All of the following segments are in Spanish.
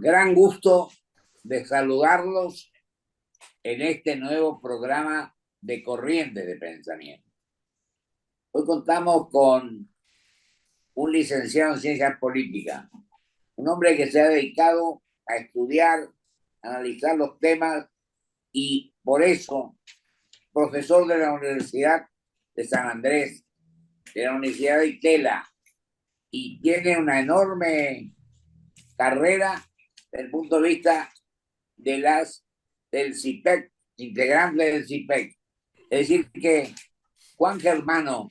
Gran gusto de saludarlos en este nuevo programa de Corrientes de Pensamiento. Hoy contamos con un licenciado en Ciencias Políticas, un hombre que se ha dedicado a estudiar, a analizar los temas y por eso profesor de la Universidad de San Andrés, de la Universidad de Itela, y tiene una enorme carrera desde el punto de vista de del CIPEC, integrante del CIPEC. Es decir, que Juan Germano,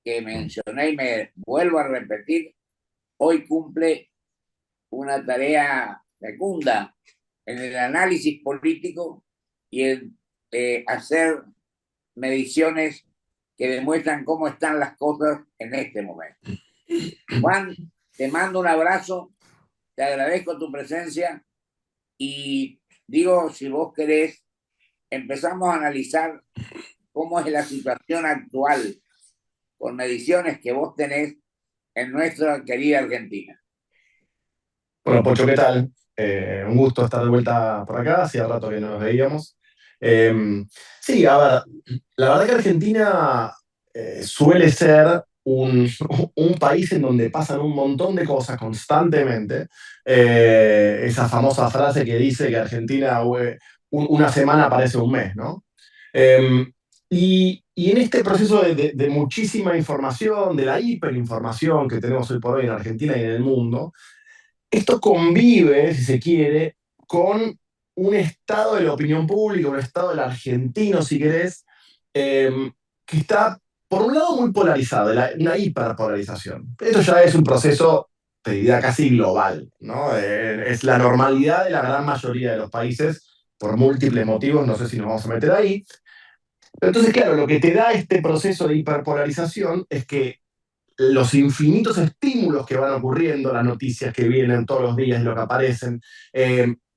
que mencioné y me vuelvo a repetir, hoy cumple una tarea fecunda en el análisis político y en hacer mediciones que demuestran cómo están las cosas en este momento. Juan, te mando un abrazo, te agradezco tu presencia y digo, si vos querés, empezamos a analizar cómo es la situación actual con mediciones que vos tenés en nuestra querida Argentina. Bueno, Pocho, ¿qué tal? Un gusto estar de vuelta por acá, hacía rato que no nos veíamos. Sí, a ver, la verdad que Argentina suele ser un país en donde pasan un montón de cosas constantemente. Esa famosa frase que dice que Argentina, una semana parece un mes, ¿no? Eh, y en este proceso de muchísima información, de la hiperinformación que tenemos hoy por hoy en Argentina y en el mundo, esto convive, si se quiere, con un estado de la opinión pública, un estado del argentino, si querés, que está, por un lado, muy polarizado, una hiperpolarización. Esto ya es un proceso, te diría, casi global, ¿no? Es la normalidad de la gran mayoría de los países, por múltiples motivos, no sé si nos vamos a meter ahí. Pero entonces, claro, lo que te da este proceso de hiperpolarización es que los infinitos estímulos que van ocurriendo, las noticias que vienen todos los días, lo que aparecen,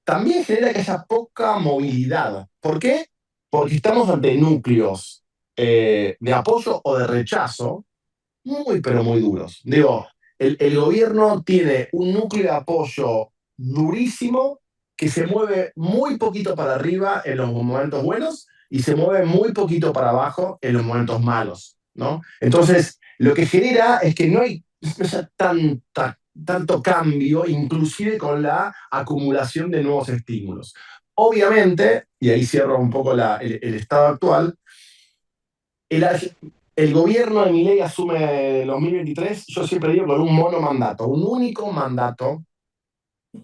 también genera que haya poca movilidad. ¿Por qué? Porque estamos ante núcleos de apoyo o de rechazo muy, pero muy duros. Digo, el gobierno tiene un núcleo de apoyo durísimo que se mueve muy poquito para arriba en los momentos buenos y se mueve muy poquito para abajo en los momentos malos, ¿no? Entonces, lo que genera es que no hay, no haya tanto cambio, inclusive con la acumulación de nuevos estímulos. Obviamente, y ahí cierro un poco el estado actual, el, el gobierno de Milei asume en 2023, yo siempre digo, con un monomandato, un único mandato,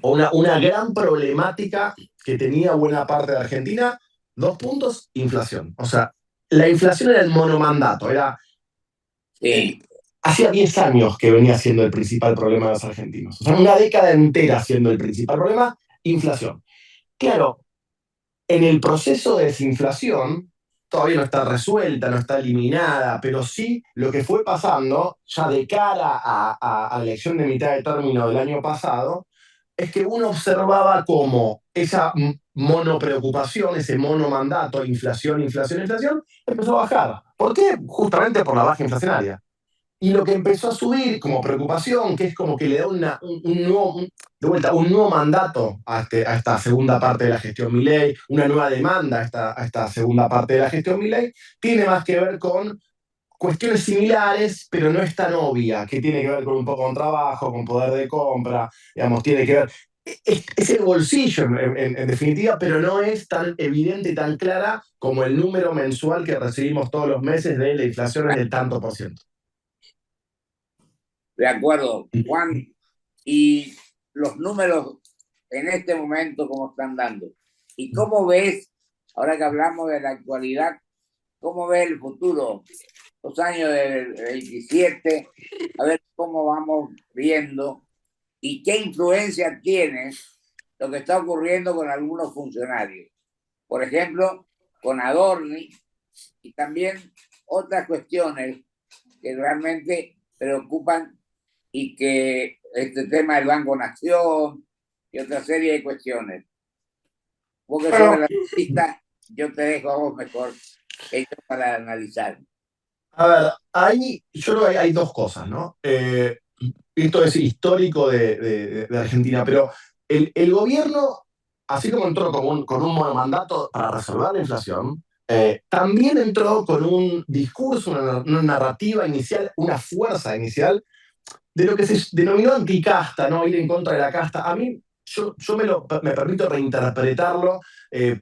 o una gran problemática que tenía buena parte de Argentina. Dos puntos, inflación. O sea, la inflación era el monomandato, Sí, hacía 10 años que venía siendo el principal problema de los argentinos. O sea, una década entera siendo el principal problema, inflación. Claro, en el proceso de desinflación, todavía no está resuelta, no está eliminada, pero sí lo que fue pasando ya de cara a la elección de mitad de término del año pasado, es que uno observaba como esa monopreocupación, ese monomandato, inflación, inflación, inflación, empezó a bajar. ¿Por qué? Justamente por la baja inflacionaria. Y lo que empezó a subir como preocupación, que es como que le da un nuevo, de vuelta, un nuevo mandato a esta segunda parte de la gestión Milei, una nueva demanda a esta segunda parte de la gestión Milei, tiene más que ver con cuestiones similares, pero no es tan obvia, que tiene que ver con un poco con trabajo, con poder de compra, digamos, tiene que ver. Es el bolsillo, en definitiva, pero no es tan evidente y tan clara como el número mensual que recibimos todos los meses de la inflación en el tanto por ciento. de acuerdo, Juan. Y los números en este momento, ¿cómo están dando? ¿Y cómo ves, ahora que hablamos de la actualidad, cómo ves el futuro? Los años del 27, a ver cómo vamos viendo y qué influencia tiene lo que está ocurriendo con algunos funcionarios. Por ejemplo, con Adorni y también otras cuestiones que realmente preocupan y que este tema del Banco Nación y otra serie de cuestiones. Porque sobre Bueno, la lista yo te dejo a vos mejor que yo para analizar. a ver, yo creo que hay dos cosas, ¿no? esto es histórico de Argentina, pero el gobierno, así como entró con un monomandato para resolver la inflación, también entró con un discurso, una narrativa inicial, una fuerza inicial de lo que se denominó anticasta, ¿no? Ir en contra de la casta. A mí, me permito reinterpretarlo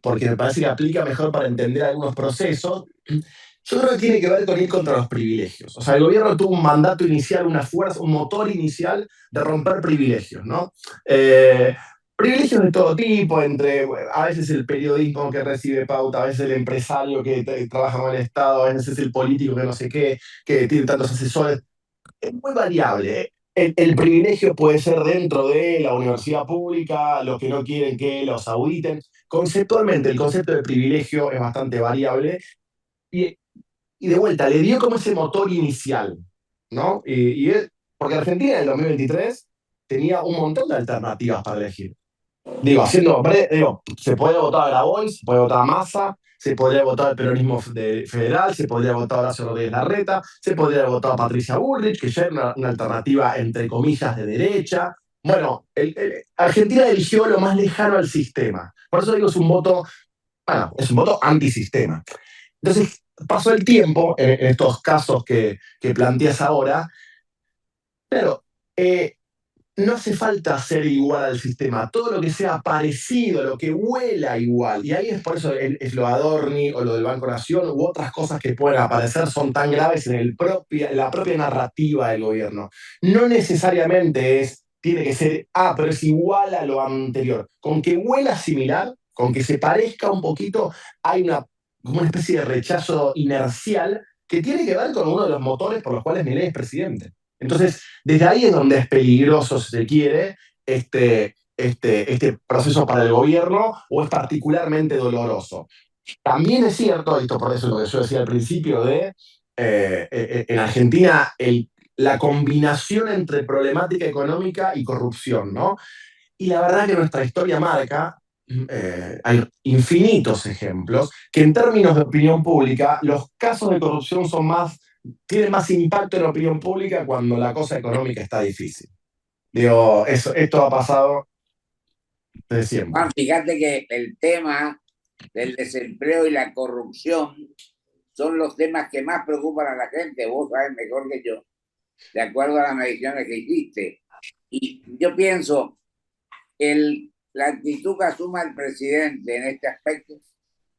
porque me parece que aplica mejor para entender algunos procesos. Yo creo que tiene que ver con ir contra los privilegios. O sea, el gobierno tuvo un mandato inicial, una fuerza, un motor inicial de romper privilegios, ¿no? Eh, Privilegios de todo tipo, entre a veces el periodismo que recibe pauta, a veces el empresario que trabaja con el Estado, a veces el político que no sé qué, que tiene tantos asesores. Es muy variable, ¿eh? El privilegio puede ser dentro de la universidad pública, los que no quieren que los auditen. Conceptualmente, el concepto de privilegio es bastante variable y, y de vuelta, le dio como ese motor inicial, ¿no? Porque Argentina en el 2023 tenía un montón de alternativas para elegir. Digo, se puede votar a Grabois, se puede votar a Massa, se podría votar al peronismo federal, se podría votar a Horacio Rodríguez Larreta, se podría votar a Patricia Bullrich, que ya era una alternativa entre comillas de derecha. Bueno, Argentina eligió lo más lejano al sistema. Por eso digo, es un voto antisistema. Entonces, pasó el tiempo en estos casos que planteas ahora, pero no hace falta ser igual al sistema, todo lo que sea parecido, lo que huela igual. Y ahí es por eso es lo Adorni o lo del Banco Nación u otras cosas que pueden aparecer son tan graves en la propia narrativa del gobierno. No necesariamente tiene que ser, pero es igual a lo anterior. Con que huela similar, con que se parezca un poquito, hay como una especie de rechazo inercial que tiene que ver con uno de los motores por los cuales Milei es presidente. Entonces, desde ahí es donde es peligroso, si se quiere, este proceso para el gobierno o es particularmente doloroso. También es cierto, esto por eso lo que yo decía al principio, en Argentina la combinación entre problemática económica y corrupción, ¿no? Y la verdad que nuestra historia marca, hay infinitos ejemplos, que en términos de opinión pública, los casos de corrupción tienen más impacto en la opinión pública cuando la cosa económica está difícil. Digo, esto ha pasado desde siempre. Juan, fíjate que el tema del desempleo y la corrupción son los temas que más preocupan a la gente. Vos sabés mejor que yo, de acuerdo a las mediciones que hiciste. Y yo pienso, la actitud que asuma el presidente en este aspecto,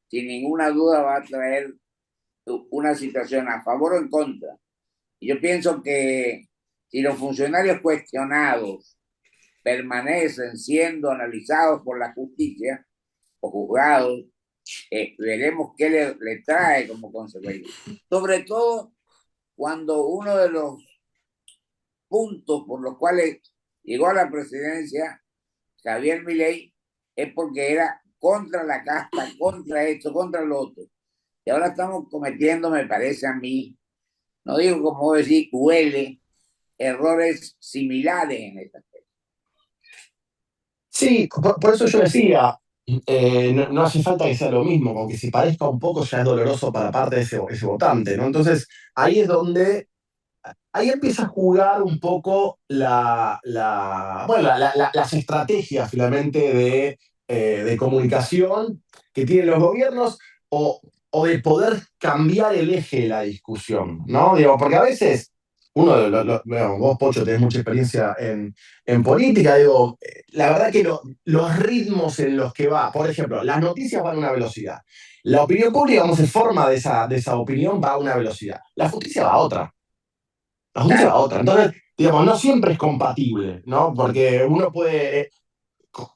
sin ninguna duda va a traer una situación a favor o en contra. Y yo pienso que si los funcionarios cuestionados permanecen siendo analizados por la justicia o juzgados, veremos qué le trae como consecuencia. Sobre todo cuando uno de los puntos por los cuales llegó a la presidencia Javier Milei es porque era contra la casta, contra esto, contra lo otro. Y ahora estamos cometiendo, me parece a mí, no digo como decir, huele, errores similares en esta. Sí, por eso yo decía, no hace falta que sea lo mismo, con que si parezca un poco ya es doloroso para parte de ese votante, ¿no? Entonces, ahí es donde ahí empieza a jugar un poco las estrategias finalmente de comunicación que tienen los gobiernos o, o de poder cambiar el eje de la discusión, ¿no? Digo, porque a veces, bueno, vos, Pocho, tenés mucha experiencia en política, digo, la verdad que los ritmos en los que va, por ejemplo, las noticias van a una velocidad, la opinión pública, cómo se forma de esa opinión, va a una velocidad, la justicia va a otra. La justicia va a otra. Entonces, digamos, no siempre es compatible, ¿no? Porque uno puede,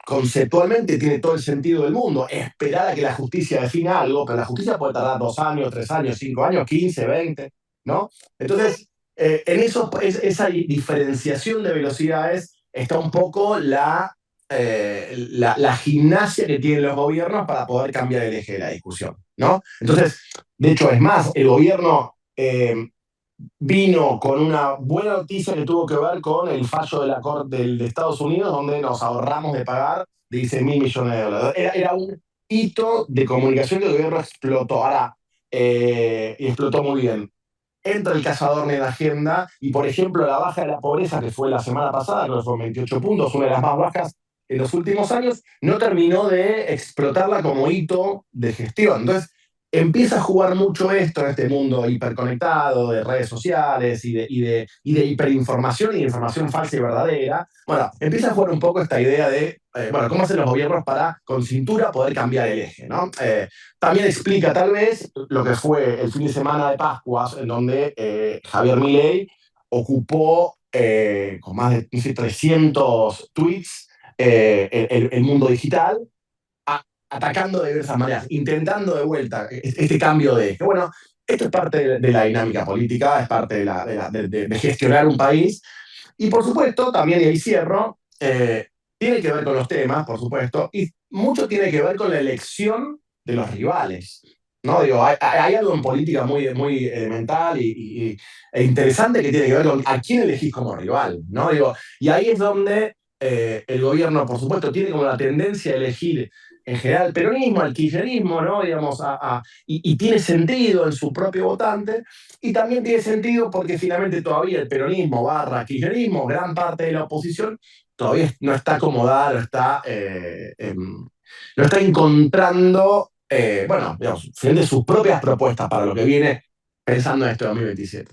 conceptualmente tiene todo el sentido del mundo, esperar a que la justicia defina algo, pero la justicia puede tardar 2 años, 3 años, 5 años, 15, 20, ¿no? Entonces, esa diferenciación de velocidades está un poco la gimnasia que tienen los gobiernos para poder cambiar el eje de la discusión, ¿no? Entonces, de hecho, es más, el gobierno vino con una buena noticia que tuvo que ver con el fallo de la Corte de Estados Unidos, donde nos ahorramos de pagar 16.000 millones de dólares. Era un hito de comunicación que el gobierno explotó. Ahora, y explotó muy bien. entra el cazador en la agenda y, por ejemplo, la baja de la pobreza, que fue la semana pasada, creo que fue 28 puntos, una de las más bajas en los últimos años, no terminó de explotarla como hito de gestión. Entonces, empieza a jugar mucho esto en este mundo hiperconectado de redes sociales y de hiperinformación y de información falsa y verdadera. Bueno, empieza a jugar un poco esta idea de, bueno, cómo hacen los gobiernos para, con cintura, poder cambiar el eje, ¿no? También explica tal vez lo que fue el fin de semana de Pascuas, en donde Javier Milei ocupó con más de no sé, 300 tweets el mundo digital, atacando de diversas maneras, intentando de vuelta este cambio de eje. Bueno, esto es parte de la dinámica política, es parte de gestionar un país. Y por supuesto, también, y ahí cierro, tiene que ver con los temas, por supuesto, y mucho tiene que ver con la elección de los rivales. ¿No? Digo, hay algo en política muy, muy elemental e interesante que tiene que ver con a quién elegís como rival. ¿No? Digo, y ahí es donde el gobierno, por supuesto, tiene como la tendencia a elegir en general el peronismo, el kirchnerismo, ¿no? Digamos, y tiene sentido en su propio votante, y también tiene sentido porque finalmente todavía el peronismo barra kirchnerismo, gran parte de la oposición, todavía no está acomodada, no está encontrando, bueno, digamos, finalmente sus propias propuestas para lo que viene pensando en este 2027.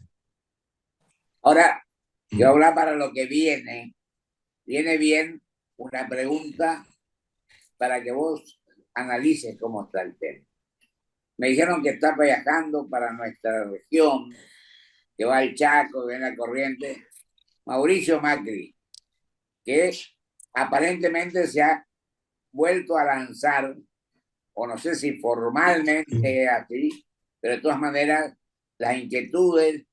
Ahora, yo hablar para lo que viene bien una pregunta para que vos analices cómo está el tema. Me dijeron que está viajando para nuestra región, que va al Chaco, que viene a Corrientes, Mauricio Macri, que aparentemente se ha vuelto a lanzar, o no sé si formalmente así, pero de todas maneras, las inquietudes,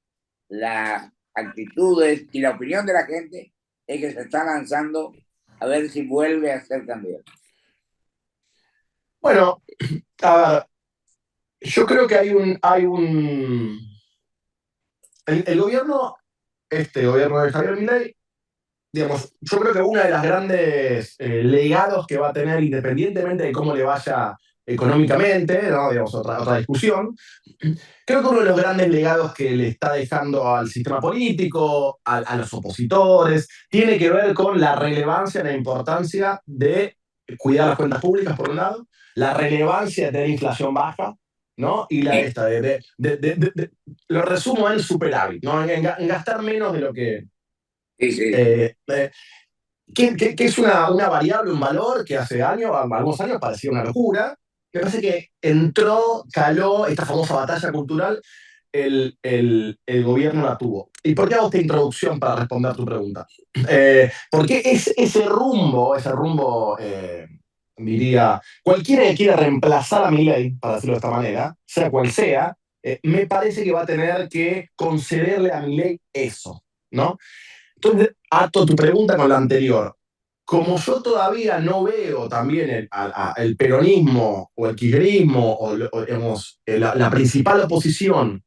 las actitudes y la opinión de la gente es que se está lanzando a ver si vuelve a ser candidato. Bueno, a ver, yo creo que el gobierno, este gobierno de Javier Milei, digamos, yo creo que una de las grandes legados que va a tener, independientemente de cómo le vaya económicamente, ¿no? Digamos, otra discusión, creo que uno de los grandes legados que le está dejando al sistema político, a los opositores, tiene que ver con la relevancia, la importancia de cuidar las cuentas públicas, por un lado, la relevancia de tener inflación baja, ¿no? Y la esta, lo resumo en superávit, ¿no? En gastar menos de lo que, Sí, sí. eh, eh, que es una variable, un valor que hace años, algunos años parecía una locura. Me parece que entró, caló esta famosa batalla cultural, el gobierno la tuvo. ¿Y por qué hago esta introducción para responder tu pregunta? Porque ese rumbo, diría, cualquiera que quiera reemplazar a Milei, para decirlo de esta manera, sea cual sea, me parece que va a tener que concederle a Milei eso, ¿no? Entonces, ato tu pregunta con la anterior. Como yo todavía no veo también el peronismo o el kirchnerismo o, digamos, la principal oposición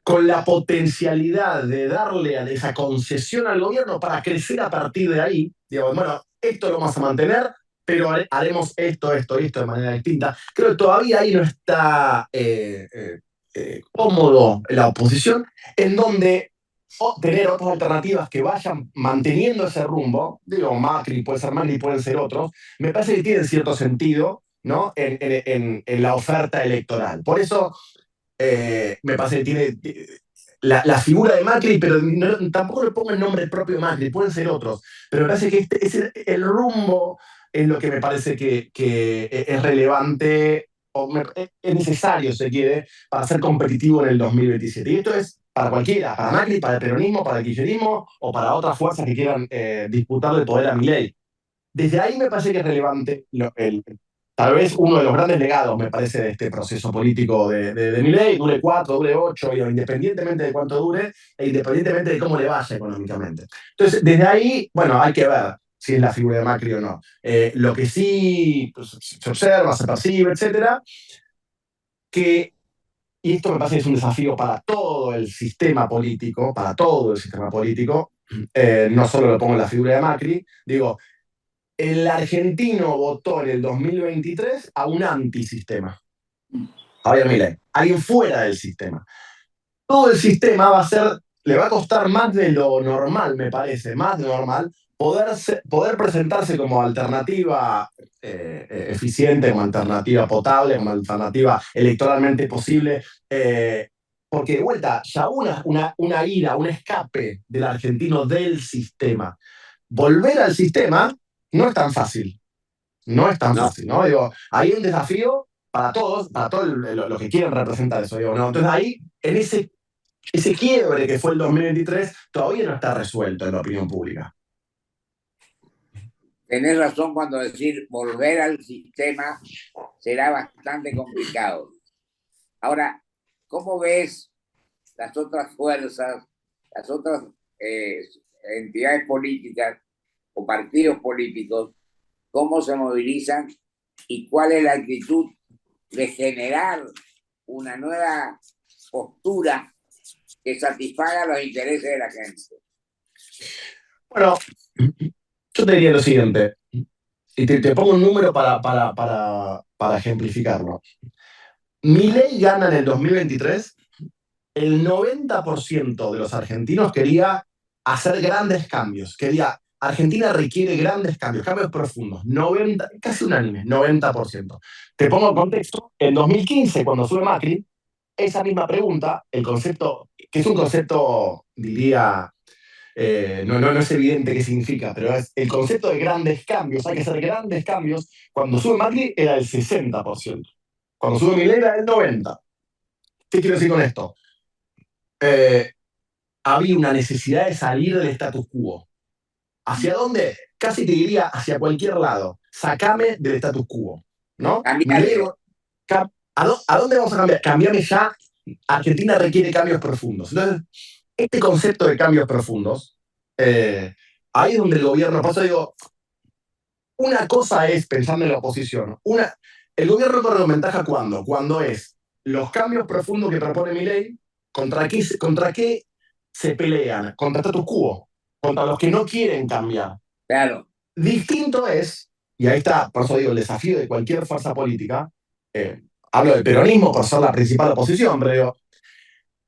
con la potencialidad de darle a esa concesión al gobierno para crecer a partir de ahí, digamos, bueno, esto lo vamos a mantener, pero haremos esto y esto de manera distinta. Creo que todavía ahí no está cómodo la oposición, en donde tener otras alternativas que vayan manteniendo ese rumbo, digo, Macri, puede ser Macri, pueden ser otros, me parece que tiene cierto sentido, ¿no? En la oferta electoral. Por eso me parece que tiene la figura de Macri, pero tampoco le pongo el nombre propio de Macri, pueden ser otros, pero me parece que el rumbo es lo que me parece que es relevante o es necesario, se quiere, para ser competitivo en el 2027. Y esto es para cualquiera, para Macri, para el peronismo, para el kirchnerismo o para otras fuerzas que quieran disputar el poder a Milei. Desde ahí me parece que es relevante tal vez uno de los grandes legados, me parece, de este proceso político de Milei, dure 4, dure 8, independientemente de cuánto dure e independientemente de cómo le vaya económicamente. Entonces, desde ahí, bueno, hay que ver si es la figura de Macri o no. Lo que sí pues, se observa, se percibe, etcétera, que, y esto me parece que es un desafío para todo el sistema político, no solo lo pongo en la figura de Macri, digo, el argentino votó en el 2023 a un antisistema, Javier Milei, alguien fuera del sistema. todo el sistema le va a costar más de lo normal, me parece, más de lo normal, poder presentarse como alternativa eficiente, como alternativa potable, como alternativa electoralmente posible. Porque de vuelta, ya una ira, un escape del argentino del sistema. Volver al sistema no es tan fácil. No es tan No, fácil, ¿no? Digo, hay un desafío para todos los que quieren representar eso, digo, ¿no? Entonces ahí, en ese quiebre que fue el 2023, todavía no está resuelto en la opinión pública. tenés razón cuando decir volver al sistema será bastante complicado. Ahora, ¿cómo ves las otras fuerzas, las otras eh, entidades políticas o partidos políticos, cómo se movilizan y cuál es la actitud de generar una nueva postura que satisfaga los intereses de la gente? Bueno, yo te diría lo siguiente, y te pongo un número para ejemplificarlo. Milei gana en el 2023, el 90% de los argentinos quería hacer grandes cambios. Argentina requiere grandes cambios, cambios profundos. 90, casi unánime, 90%. Te pongo en contexto, en 2015, cuando sube Macri, esa misma pregunta, el concepto, que es un concepto, diría, no es evidente qué significa, pero es el concepto de grandes cambios, hay que hacer grandes cambios. Cuando sube Macri era el 60%. Cuando sube Milei era el 90%. ¿Qué quiero decir con esto? Eh, Había una necesidad de salir del status quo. ¿Hacia dónde? Casi te diría hacia cualquier lado. Sacame del status quo, ¿no? Cambiar. ¿A dónde vamos a cambiar? Cambiame ya. Argentina requiere cambios profundos. Entonces, este concepto de cambios profundos, ahí es donde el gobierno, por eso digo, una cosa es, pensando en la oposición, el gobierno corre con ventaja ¿cuándo? Cuando es los cambios profundos que propone mi ley, contra qué se pelean? Contra status quo, contra los que no quieren cambiar. Claro. Distinto es, y ahí está, por eso digo, el desafío de cualquier fuerza política, hablo del peronismo por ser la principal oposición, pero digo,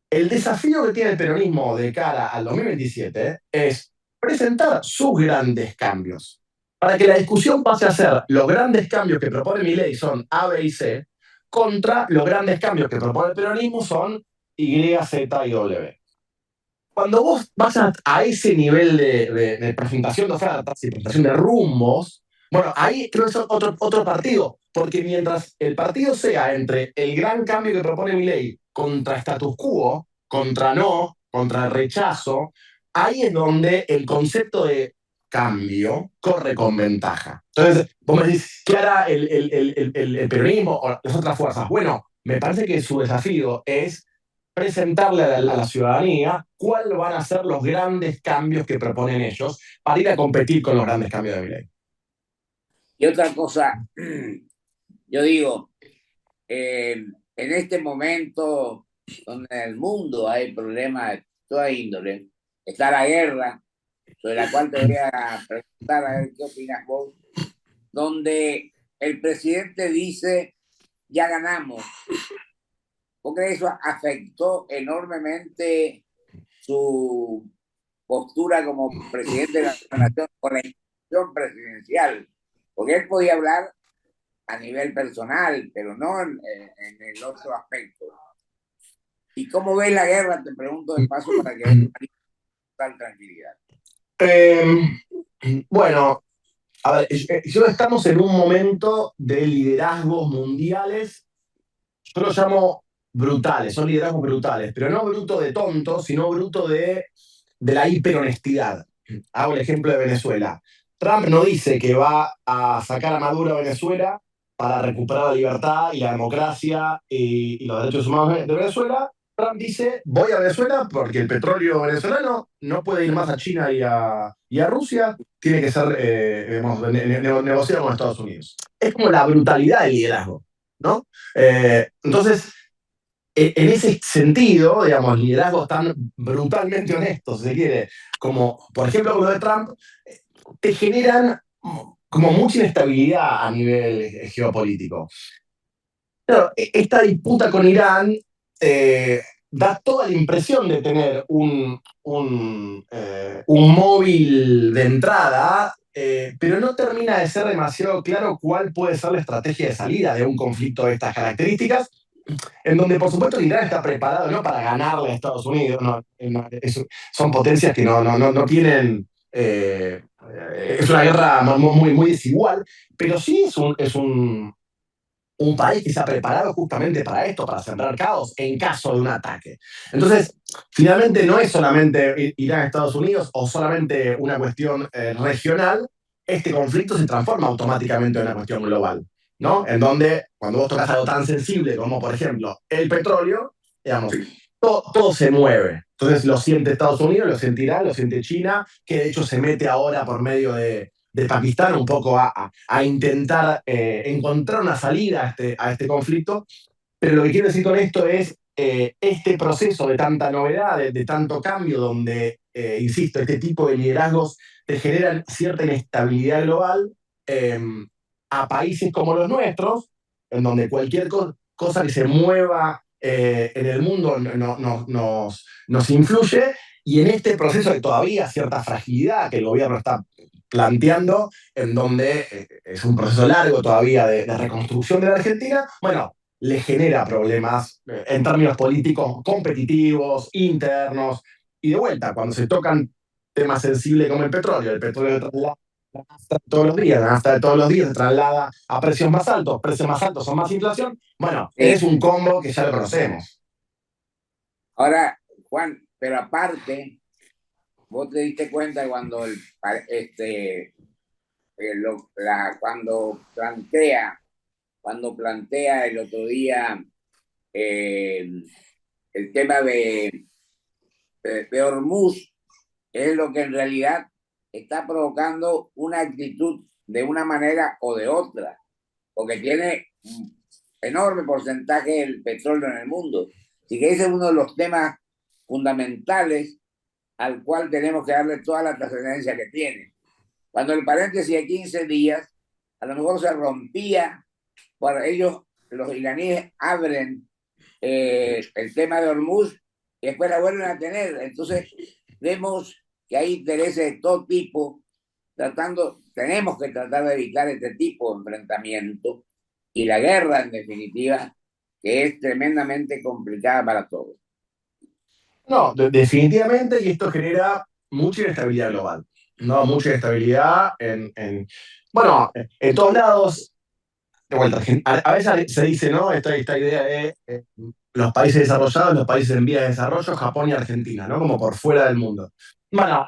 el desafío que tiene el peronismo de cara al 2027 es presentar sus grandes cambios. Para que la discusión pase a ser los grandes cambios que propone mi ley son A, B y C, contra los grandes cambios que propone el peronismo son Y, Z y W. Cuando vos vas a ese nivel de presentación de ofertas y presentación de rumbos, bueno, ahí creo que es otro partido, porque mientras el partido sea entre el gran cambio que propone mi ley contra status quo, contra no, contra el rechazo, ahí es donde el concepto de cambio corre con ventaja. Entonces, vos me decís, ¿qué hará el peronismo o las otras fuerzas? Bueno, me parece que su desafío es presentarle a la ciudadanía cuáles van a ser los grandes cambios que proponen ellos para ir a competir con los grandes cambios de mi ley. Y otra cosa, yo digo, en este momento donde en el mundo hay problemas de toda índole, está la guerra, sobre la cual te voy a preguntar a ver qué opinas vos, donde el presidente dice, ya ganamos, porque eso afectó enormemente su postura como presidente de la nación con la institución presidencial, porque él podía hablar a nivel personal, pero no en el otro aspecto. ¿Y cómo ves la guerra? Te pregunto de paso para que veas tal tranquilidad. Eh, bueno, a ver, yo estamos en un momento de liderazgos mundiales, yo lo llamo brutales, son liderazgos brutales, pero no bruto de tonto, sino bruto de la hiperhonestidad. Hago el ejemplo de Venezuela. Trump no dice que va a sacar a Maduro a Venezuela para recuperar la libertad y la democracia y los derechos humanos de Venezuela. Trump dice, voy a Venezuela porque el petróleo venezolano no puede ir más a China y a Rusia, tiene que ser negociado con Estados Unidos. Es como la brutalidad del liderazgo, ¿no? Entonces, en ese sentido, digamos, liderazgos tan brutalmente honestos, si se quiere, como por ejemplo lo de Trump, te generan como mucha inestabilidad a nivel geopolítico. Claro, esta disputa con Irán, da toda la impresión de tener un móvil de entrada, pero no termina de ser demasiado claro cuál puede ser la estrategia de salida de un conflicto de estas características, en donde por supuesto Irán está preparado no para ganarle a Estados Unidos, son potencias que no tienen... es una guerra muy desigual, pero sí es un país que se ha preparado justamente para esto, para sembrar caos en caso de un ataque. Entonces, finalmente no es solamente Irán-Estados Unidos o solamente una cuestión regional, este conflicto se transforma automáticamente en una cuestión global, ¿no? En donde, cuando vos tocas algo tan sensible como, por ejemplo, el petróleo, digamos, todo se mueve. Entonces lo siente Estados Unidos, lo siente Irán, lo siente China, que de hecho se mete ahora por medio de Pakistán un poco a intentar encontrar una salida a este conflicto. Pero lo que quiero decir con esto es este proceso de tanta novedad, de tanto cambio, donde, insisto, este tipo de liderazgos te generan cierta inestabilidad global eh, a países como los nuestros, en donde cualquier cosa que se mueva en el mundo nos influye, y en este proceso de todavía cierta fragilidad que el gobierno está planteando, en donde es un proceso largo todavía de reconstrucción de la Argentina, bueno, le genera problemas en términos políticos competitivos, internos, y de vuelta, cuando se tocan temas sensibles como el petróleo traslada la nafta todos los días, la nafta de todos los días se traslada a precios más altos son más inflación, bueno, Sí. es un combo que ya lo conocemos. Ahora, Juan, pero aparte, vos te diste cuenta cuando cuando plantea el otro día eh, el tema de Hormuz, es lo que en realidad está provocando una actitud de una manera o de otra, porque tiene un enorme porcentaje del petróleo en el mundo. Así que ese es uno de los temas fundamentales al cual tenemos que darle toda la trascendencia que tiene. Cuando el paréntesis de 15 días, a lo mejor se rompía, por ellos, los iraníes abren el tema de Hormuz y después la vuelven a tener. Entonces, vemos que hay intereses de todo tipo, tenemos que tratar de evitar este tipo de enfrentamiento y la guerra, en definitiva, que es tremendamente complicada para todos. No, definitivamente, y esto genera mucha inestabilidad global, ¿no? Mucha inestabilidad bueno, en todos lados. De vuelta, a veces se dice, ¿no? Esta idea de los países desarrollados, los países en vías de desarrollo, Japón y Argentina, ¿no? Como por fuera del mundo. Bueno,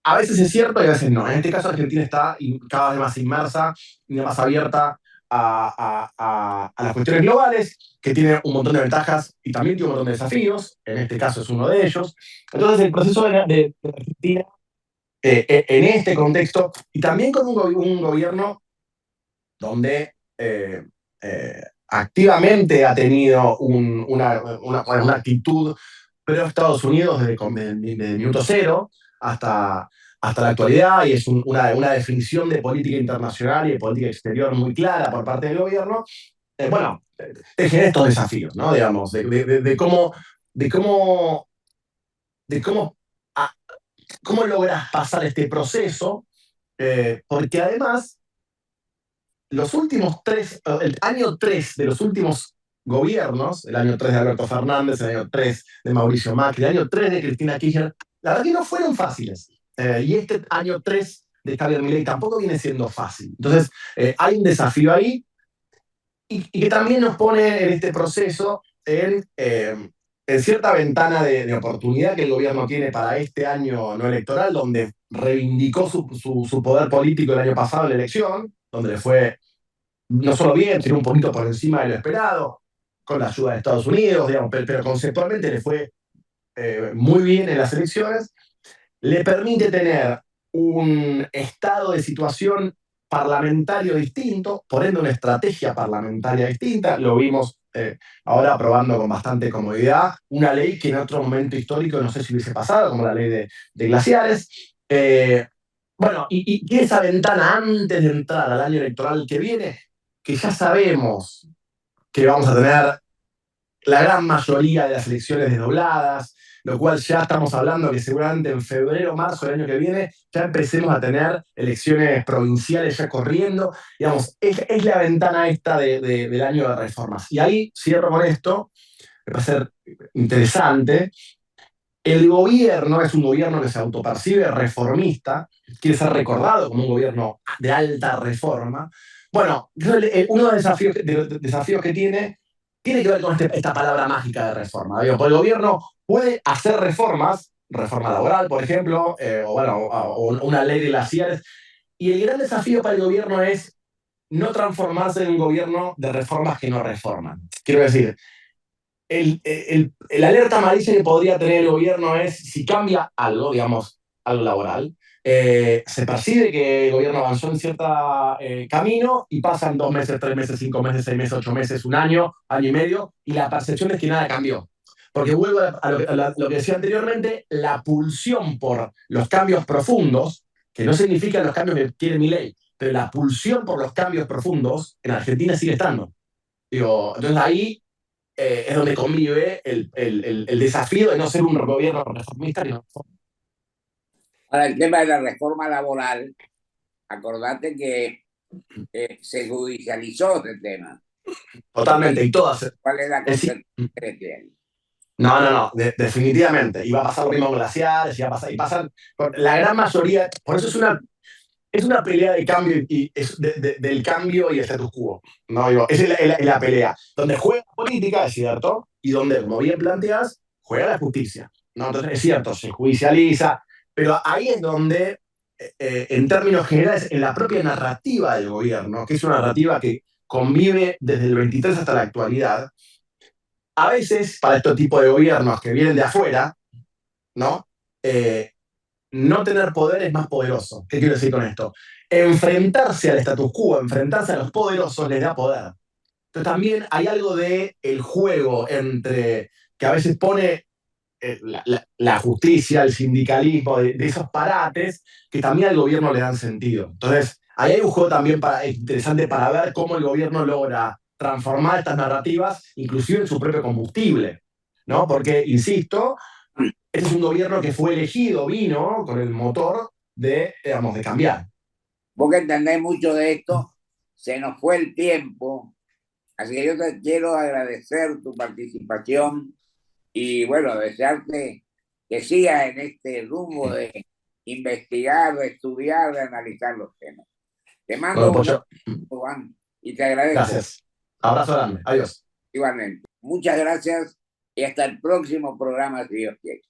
a veces es cierto y a veces no. En este caso, Argentina está cada vez más inmersa y más abierta a las cuestiones globales, que tiene un montón de ventajas y también tiene un montón de desafíos. En este caso es uno de ellos. Entonces, el proceso de Argentina, en este contexto, y también con un gobierno donde activamente ha tenido una actitud pro Estados Unidos desde el minuto cero hasta la actualidad, y es una definición de política internacional y de política exterior muy clara por parte del gobierno. Bueno, te genera estos desafíos, ¿no? Digamos, de cómo, de cómo, a- cómo logras pasar este proceso, porque además el año 3 de los últimos gobiernos, el año 3 de Alberto Fernández, el año 3 de Mauricio Macri, el año 3 de Cristina Kirchner, la verdad que no fueron fáciles. Y este año 3 de Javier Milei tampoco viene siendo fácil. Entonces, hay un desafío ahí y que también nos pone en este proceso en cierta ventana de oportunidad que el gobierno tiene para este año no electoral, donde reivindicó su poder político el año pasado en la elección, donde le fue no solo bien, sino un poquito por encima de lo esperado, con la ayuda de Estados Unidos, digamos, pero conceptualmente le fue muy bien en las elecciones, le permite tener un estado de situación parlamentario distinto, por ende una estrategia parlamentaria distinta, lo vimos ahora aprobando con bastante comodidad una ley que en otro momento histórico no sé si hubiese pasado, como la ley de glaciares. Bueno, y esa ventana antes de entrar al año electoral que viene, que ya sabemos que vamos a tener la gran mayoría de las elecciones desdobladas, lo cual ya estamos hablando que seguramente en febrero o marzo del año que viene ya empecemos a tener elecciones provinciales ya corriendo. Digamos, es la ventana esta del año de reformas. Y ahí cierro con esto, que va a ser interesante. El gobierno es un gobierno que se autopercibe reformista, quiere ser recordado como un gobierno de alta reforma. Bueno, uno de los desafíos que tiene que ver con esta palabra mágica de reforma. Digo, pues el gobierno puede hacer reformas, reforma laboral, por ejemplo, o, bueno, o una ley de glaciares, y el gran desafío para el gobierno es no transformarse en un gobierno de reformas que no reforman. Quiero decir, el alerta amarilla que podría tener el gobierno es si cambia algo, digamos, algo laboral. Se percibe que el gobierno avanzó en cierto camino y pasan 2 meses, 3 meses, 5 meses, 6 meses, 8 meses, un año y medio, y la percepción es que nada cambió. Porque vuelvo a lo que decía anteriormente, la pulsión por los cambios profundos, que no significan los cambios que quiere mi ley, pero la pulsión por los cambios profundos en Argentina sigue estando. Digo, entonces ahí es donde convive el desafío de no ser un gobierno reformista. Ahora, el tema de la reforma laboral, acordate que se judicializó ese tema. Totalmente, y todas. ¿Cuál es la Sí, consecuencia que hay? no, no, no, definitivamente. Y va a pasar lo mismo con glaciares, y va a pasar, y pasan, la gran mayoría, por eso es una pelea de cambio y del cambio y el status quo. No, digo, esa es la pelea. Donde juega la política, es cierto, y donde, como bien planteas, juega la justicia. ¿No? Entonces, es cierto, se judicializa, pero ahí es donde, en términos generales, en la propia narrativa del gobierno, que es una narrativa que convive desde el 23 hasta la actualidad, a veces, para este tipo de gobiernos que vienen de afuera, ¿no? Eh, no tener poder es más poderoso. ¿Qué quiero decir con esto? Enfrentarse al status quo, enfrentarse a los poderosos les da poder. Entonces también hay algo de el juego entre que a veces pone la justicia, el sindicalismo, de esos parates que también al gobierno le dan sentido. Entonces, ahí hay un juego también interesante para ver cómo el gobierno logra transformar estas narrativas, inclusive en su propio combustible, ¿no? Porque, insisto, este es un gobierno que fue elegido, vino con el motor de, digamos, de cambiar. Vos que entendés mucho de esto, se nos fue el tiempo, así que yo te quiero agradecer tu participación y bueno, desearte que sigas en este rumbo de investigar, de estudiar, de analizar los temas. Te Bueno, mando un Pocho, abrazo, Juan, y te agradezco gracias. Abrazo grande. Adiós. igualmente. Muchas gracias y hasta el próximo programa, si Dios quiere.